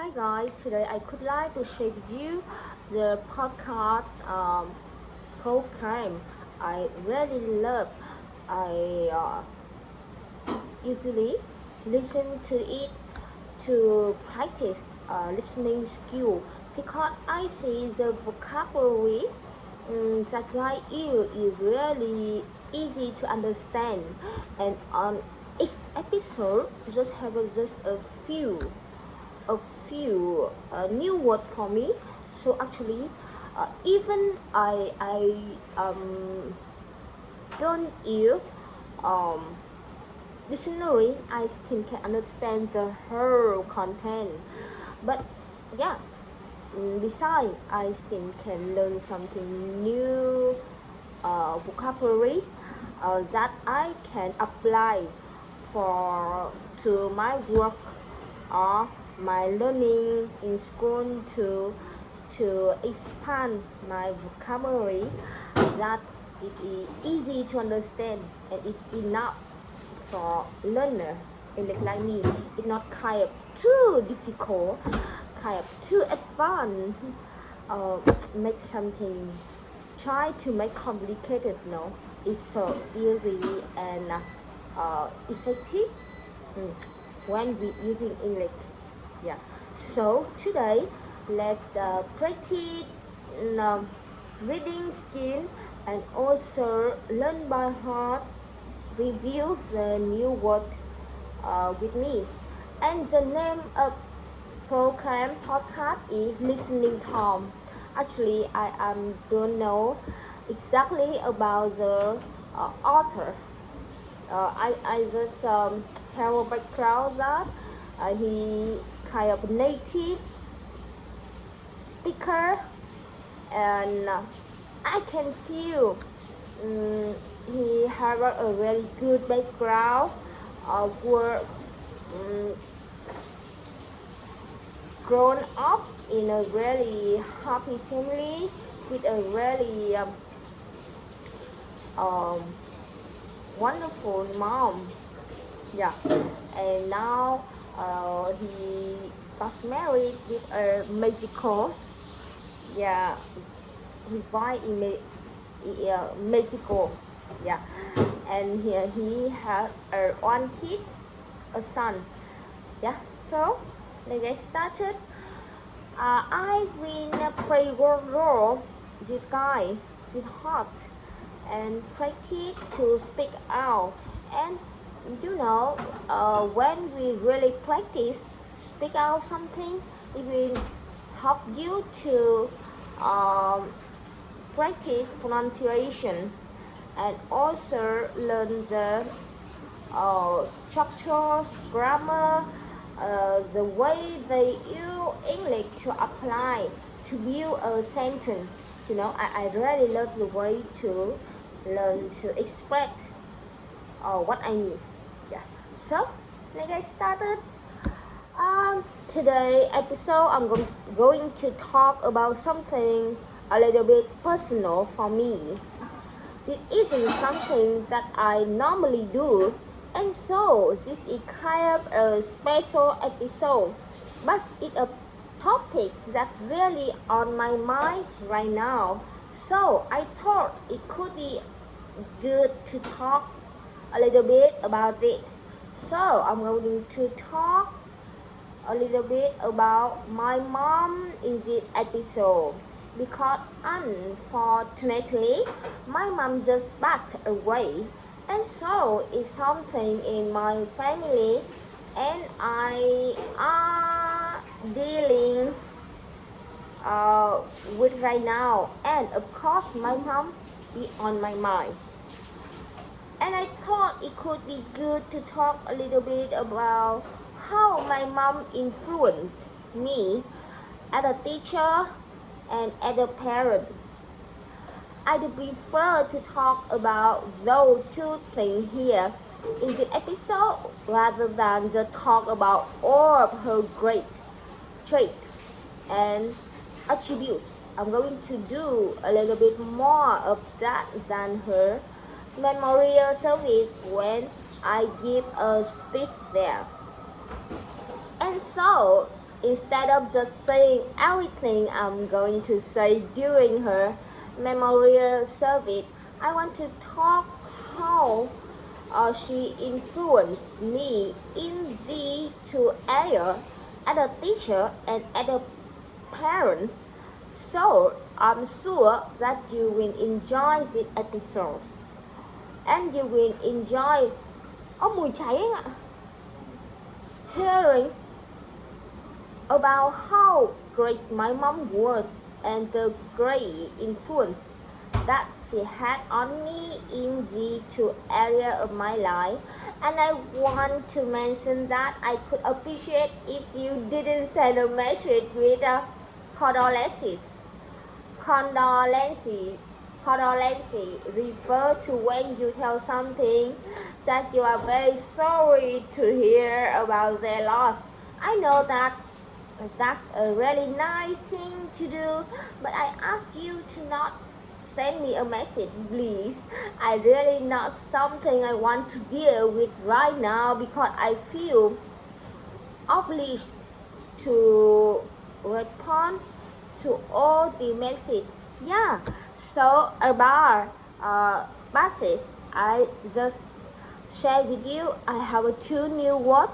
Hi guys, today I could like to share with you the podcast program I really love. I usually listen to it to practice listening skill because I see the vocabulary that like you is really easy to understand, and on each episode just have just a few new word for me. So actually, even I don't hear um, dictionary, I still can understand the whole content. But yeah, besides, I still can learn something new vocabulary that I can apply for to my work or my learning in school to expand my vocabulary that it is easy to understand and it enough for learner like me. It's not kind of too difficult, kind of too advanced. Make something try to make complicated. No, it's so easy and effective when we using English. Yeah. So today, let's practice reading skill and also learn by heart. Review the new word with me. And the name of program podcast is listening Tom. Actually, I don't know exactly about the author. I just have a background that he kind of native speaker, and I can feel he have a very good background of work, grown up in a really happy family with a really um, wonderful mom. Yeah, and now he got married with a Mexico. Yeah, he died in Mexico. Yeah, and here he had one kid, a son. Yeah, so let's get started. I will play role this guy, this host, and practice to speak out. And when we really practice speak out something, it will help you to um, practice pronunciation and also learn the structures, grammar, the way they use English to apply to build a sentence. I really love the way to learn to express what I mean. Yeah. So let's get started. Today episode I'm going to talk about something a little bit personal for me. This isn't something that I normally do, and so this is kind of a special episode, but it's a topic that really on my mind right now. So I thought it could be good to talk a little bit about it. So I'm going to talk a little bit about my mom in this episode because unfortunately my mom just passed away, and so it's something in my family and I are dealing with right now, and of course my mom is on my mind, and I thought it could be good to talk a little bit about how my mom influenced me as a teacher and as a parent. I do prefer to talk about those two things here in the episode rather than just talk about all of her great traits and attributes. I'm going to do a little bit more of that than her memorial service when I give a speech there. And so Instead of just saying everything I'm going to say during her memorial service, I want to talk how she influenced me in the two areas as a teacher and as a parent. So I'm sure that you will enjoy this episode and you will enjoy mùi cháy ạ. Hearing about how great my mom was and the great influence that she had on me in the two areas of my life. And I want to mention that I could appreciate if you didn't send a message with a condolences. Condolences refer to when you tell something that you are very sorry to hear about their loss. I know that that's a really nice thing to do, but I ask you to not send me a message, please. I really not something I want to deal with right now because I feel obliged to respond to all the message. Yeah, so about prastice, I just share with you. I have two new words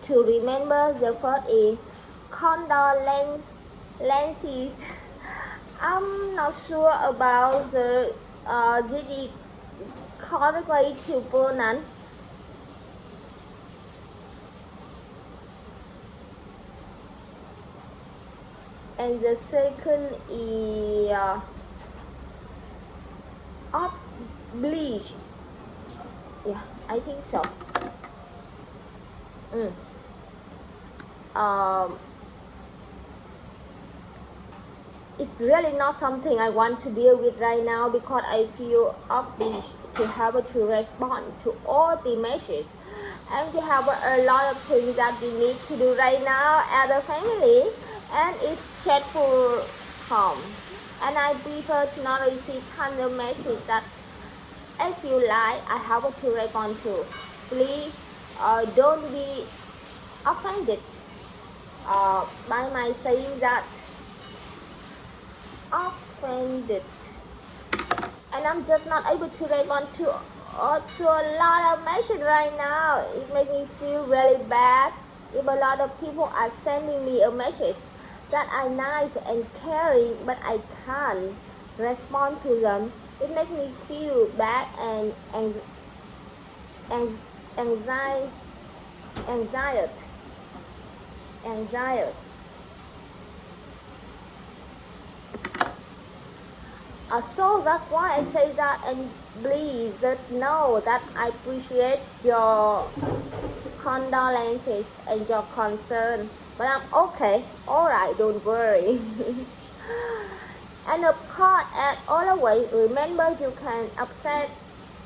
to remember. The first is condolences. I'm not sure about the correct way to pronounce. And the second is oblige. Yeah, I think so. It's really not something I want to deal with right now because I feel obliged to have to respond to all the messages and we have a lot of things that we need to do right now as a family, and it's stressful home, and I prefer to not receive tons of messages that I feel like I have to respond to. Please don't be offended by my saying that. Offended, and I'm just not able to respond to a lot of messages right now. It makes me feel really bad if a lot of people are sending me a message that are nice and caring, but I can't respond to them. It makes me feel bad and anxiety. So that's why I say that, and please know that I appreciate your condolences and your concern, but I'm okay, alright, don't worry. And of course, as always, remember you can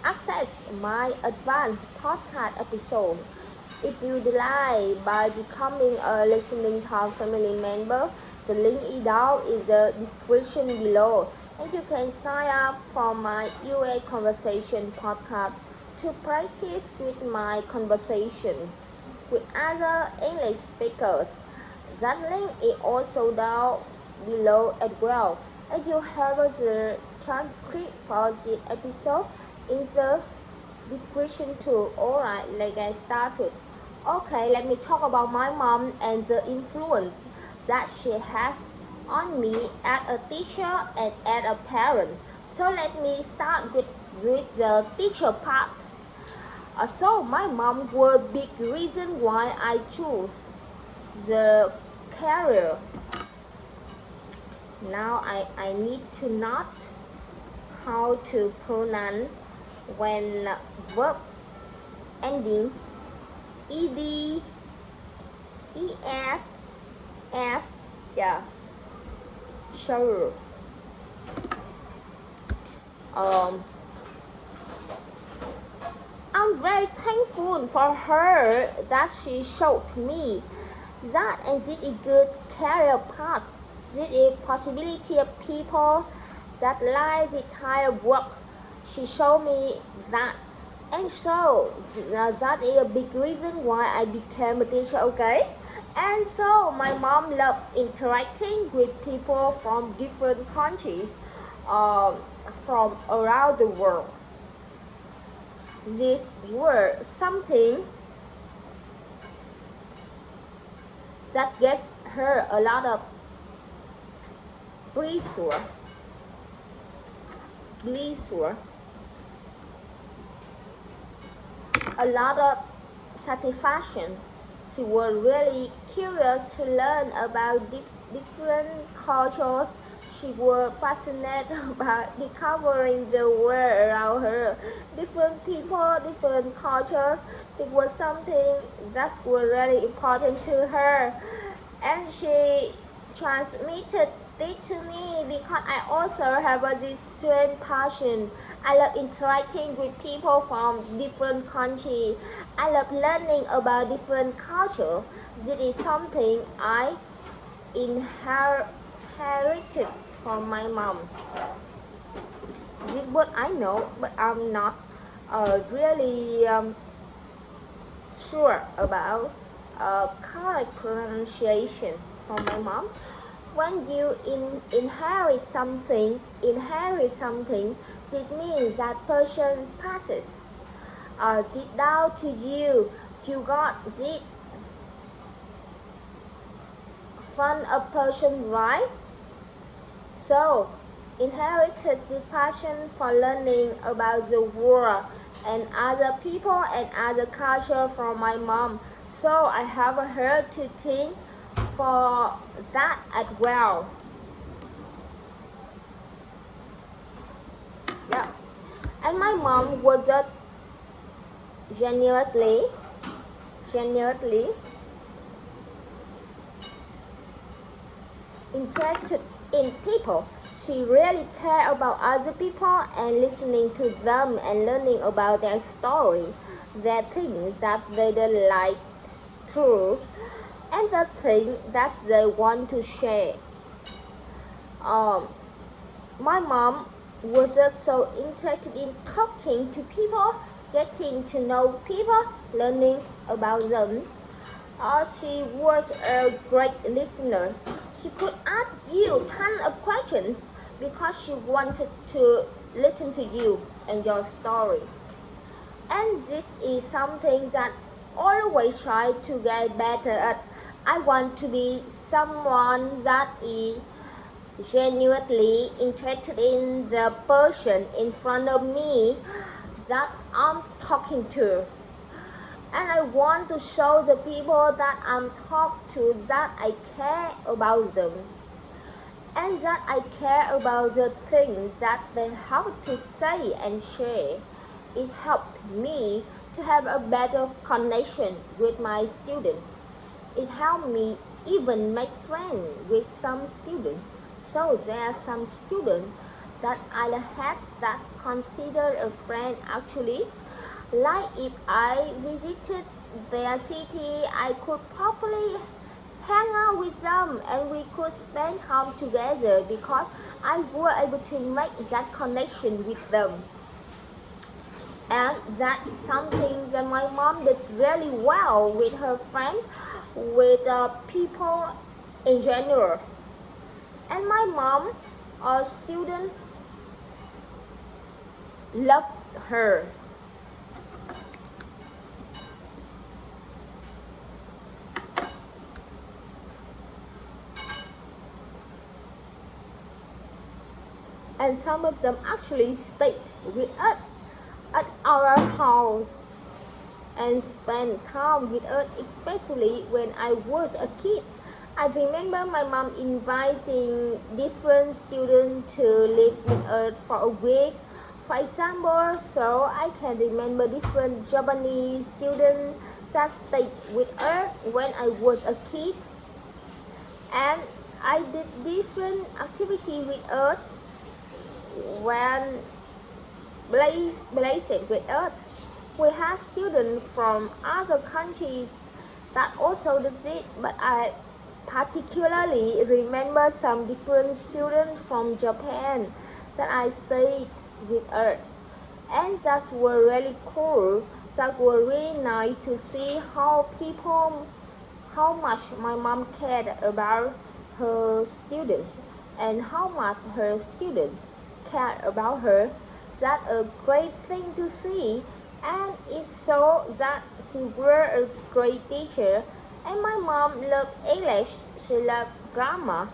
access my advanced podcast episode if you like by becoming a listening talk family member. The link is down in the description below. And you can sign up for my UA Conversation podcast to practice with my conversation with other English speakers. That link is also down below as well. And you have the transcript for this episode in the description too. Alright, let's get started. Okay, let me talk about my mom and the influence that she has on me as a teacher and as a parent. So let me start with the teacher part. So my mom was a big reason why I chose the career. Now I need to know how to pronounce when verb ending ed, es, s, yeah. Sure. I'm very thankful for her that she showed me that and this is good career path. This is possibility of people that like the type of work. She showed me that, and so that is a big reason why I became a teacher. Okay, And so my mom loved interacting with people from different countries, uh, from around the world. These were something that gave her a lot of pleasure, pleasure, a lot of satisfaction. She was really curious to learn about different cultures. She was passionate about discovering the world around her. Different people, different cultures. It was something that was really important to her. And she transmitted it to me because I also have this same passion. I love interacting with people from different countries. I love learning about different culture. This is something I inherited from my mom. This is what I know, but I'm not really sure about correct pronunciation from my mom. When you inherit something, it means that person passes it down to you. You got it from a person, right? So, inherited the passion for learning about the world and other people and other culture from my mom. So I have her to think for that as well. Yeah. And my mom was just genuinely interested in people. She really cared about other people and listening to them and learning about their story, their things that they don't like through, and the thing that they want to share. My mom was just so interested in talking to people, getting to know people, learning about them. She was a great listener. She could ask you tons of questions because she wanted to listen to you and your story. And this is something that I always try to get better at. I want to be someone that is genuinely interested in the person in front of me that I'm talking to. And I want to show the people that I'm talking to that I care about them. And that I care about the things that they have to say and share. It helped me to have a better connection with my students. It helped me even make friends with some students. So there are some students that I had that considered a friend actually. Like if I visited their city, I could probably hang out with them and we could spend time together because I was able to make that connection with them. And that is something that my mom did really well with her friends, with people in general. And my mom, a student, loved her. And some of them actually stayed with us at our house and spent time with us, especially when I was a kid. I remember my mom inviting different students to live with us for a week. For example, so I can remember different Japanese students that stayed with us when I was a kid. And I did different activities with us when blazed with us. We had students from other countries that also did it, but I particularly remember some different students from Japan that I stayed with us. And that was really cool. That was really nice to see how people how much my mom cared about her students and how much her students cared about her. That's a great thing to see, and it shows that she was a great teacher. And my mom loved English, she loved grammar,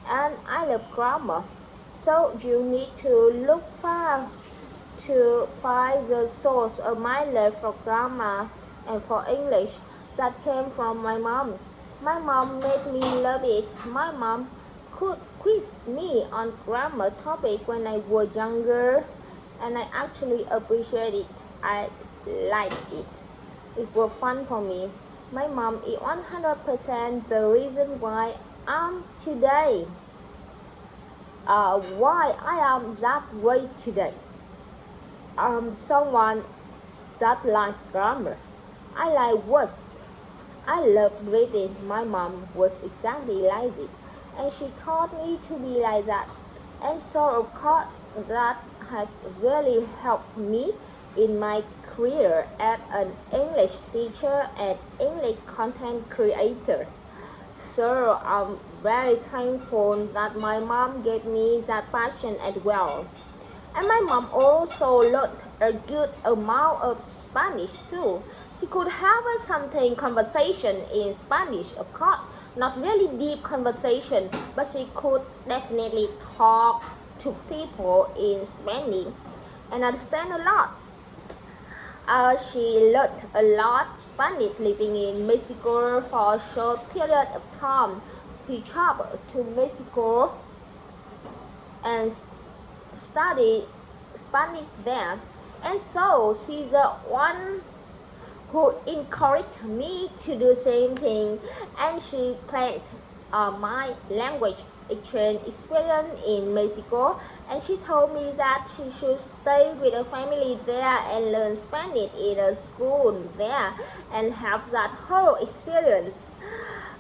and I love grammar. So you need to look far to find the source of my love for grammar and for English that came from my mom. My mom made me love it. My mom could quiz me on grammar topic when I was younger, and I actually appreciate it. I liked it. It was fun for me. My mom is 100% the reason why I'm today. Why I am that way today. I'm someone that likes grammar. I like words. I love reading. My mom was exactly like it, and she taught me to be like that. And so of course that has really helped me in my career as an English teacher and English content creator. So I'm very thankful that my mom gave me that passion as well. And my mom also learned a good amount of Spanish too. She could have something conversation in Spanish, of course, not really deep conversation, but she could definitely talk to people in Spanish and understand a lot. She learned a lot Spanish living in Mexico for a short period of time. She traveled to Mexico and studied Spanish there, and so she's the one who encouraged me to do the same thing, and she planned my language exchange experience in Mexico, and she told me that she should stay with a family there and learn Spanish in a school there and have that whole experience.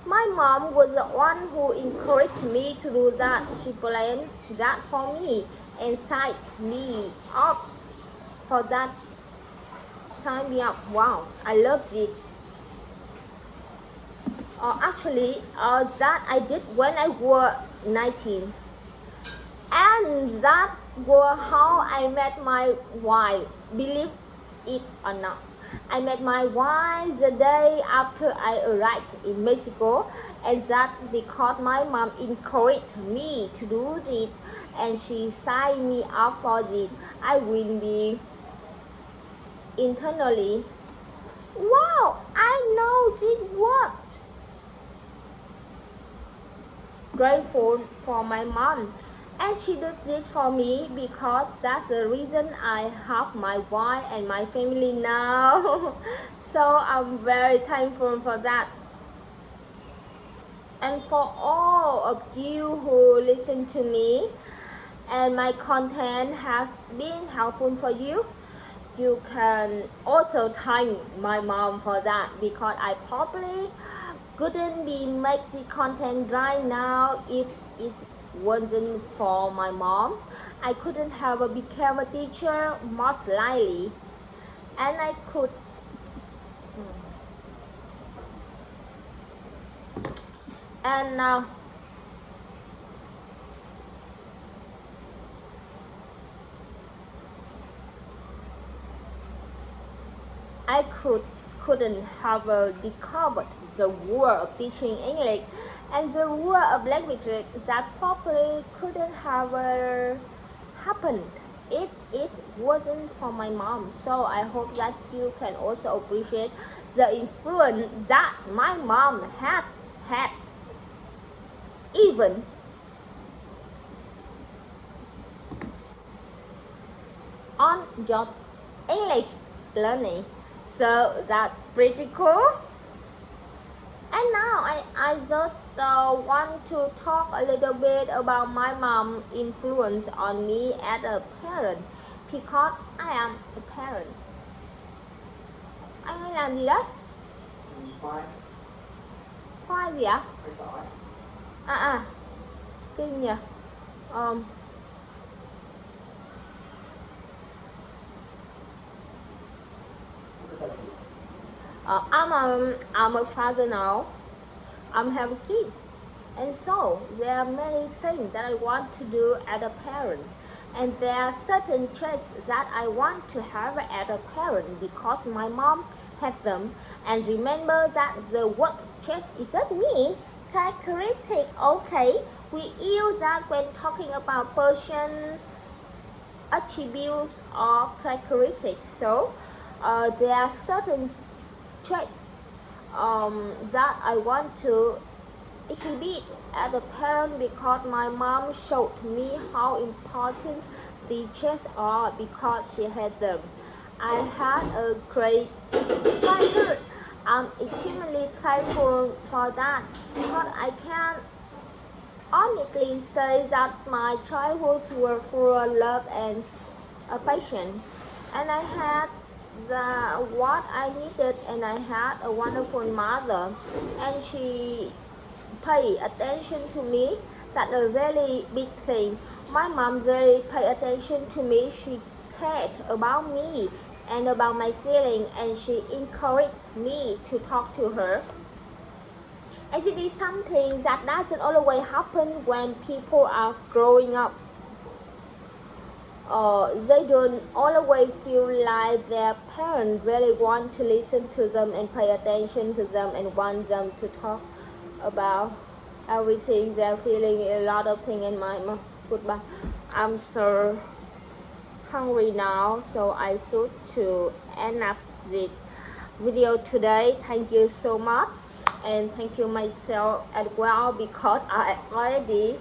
My mom was the one who encouraged me to do that. She planned that for me and signed me up for that. Sign me up. Wow, I loved it. Actually, that I did when I was 19, and that was how I met my wife. Believe it or not, I met my wife the day after I arrived in Mexico, and that because my mom encouraged me to do it, and she signed me up for it. I will be internally, wow, I know this worked. Grateful for my mom, and she did it for me because that's the reason I have my wife and my family now. So I'm very thankful for that. And for all of you who listen to me and my content has been helpful for you, you can also thank my mom for that, because I probably couldn't be make the content right now if it wasn't for my mom. I couldn't have become a teacher most likely, and I could and couldn't have discovered the world of teaching English and the world of languages. That probably couldn't have happened if it wasn't for my mom. So I hope that you can also appreciate the influence that my mom has had, even on your English learning. So that's pretty cool. And now I just want to talk a little bit about my mom's influence on me as a parent, because I am a parent. Anh ấy làm gì đấy? Khoai. Khoai gì ạ? Khoai sỏi. Kinh nhỉ. I'm a father now. I'm having kids. And so there are many things that I want to do as a parent. And there are certain traits that I want to have as a parent because my mom had them. And remember that the word trait isn't me, characteristic, okay? We use that when talking about person attributes or characteristics. So there are certain traits that I want to exhibit as a parent because my mom showed me how important the traits are because she had them. I had a great childhood. I'm extremely thankful for that because I can honestly say that my childhood were full of love and affection, and I had what I needed, and I had a wonderful mother, and she paid attention to me. That's a really big thing. My mom really paid attention to me. She cared about me and about my feelings, and she encouraged me to talk to her. And it is something that doesn't always happen when people are growing up. They don't always feel like their parents really want to listen to them and pay attention to them and want them to talk about everything they're feeling, a lot of things in my mouth. Goodbye. I'm so hungry now, so I should to end up this video today. Thank you so much, and thank you myself as well because I already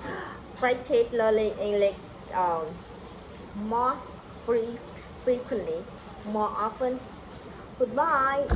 practice learning English more frequently, more often. Goodbye.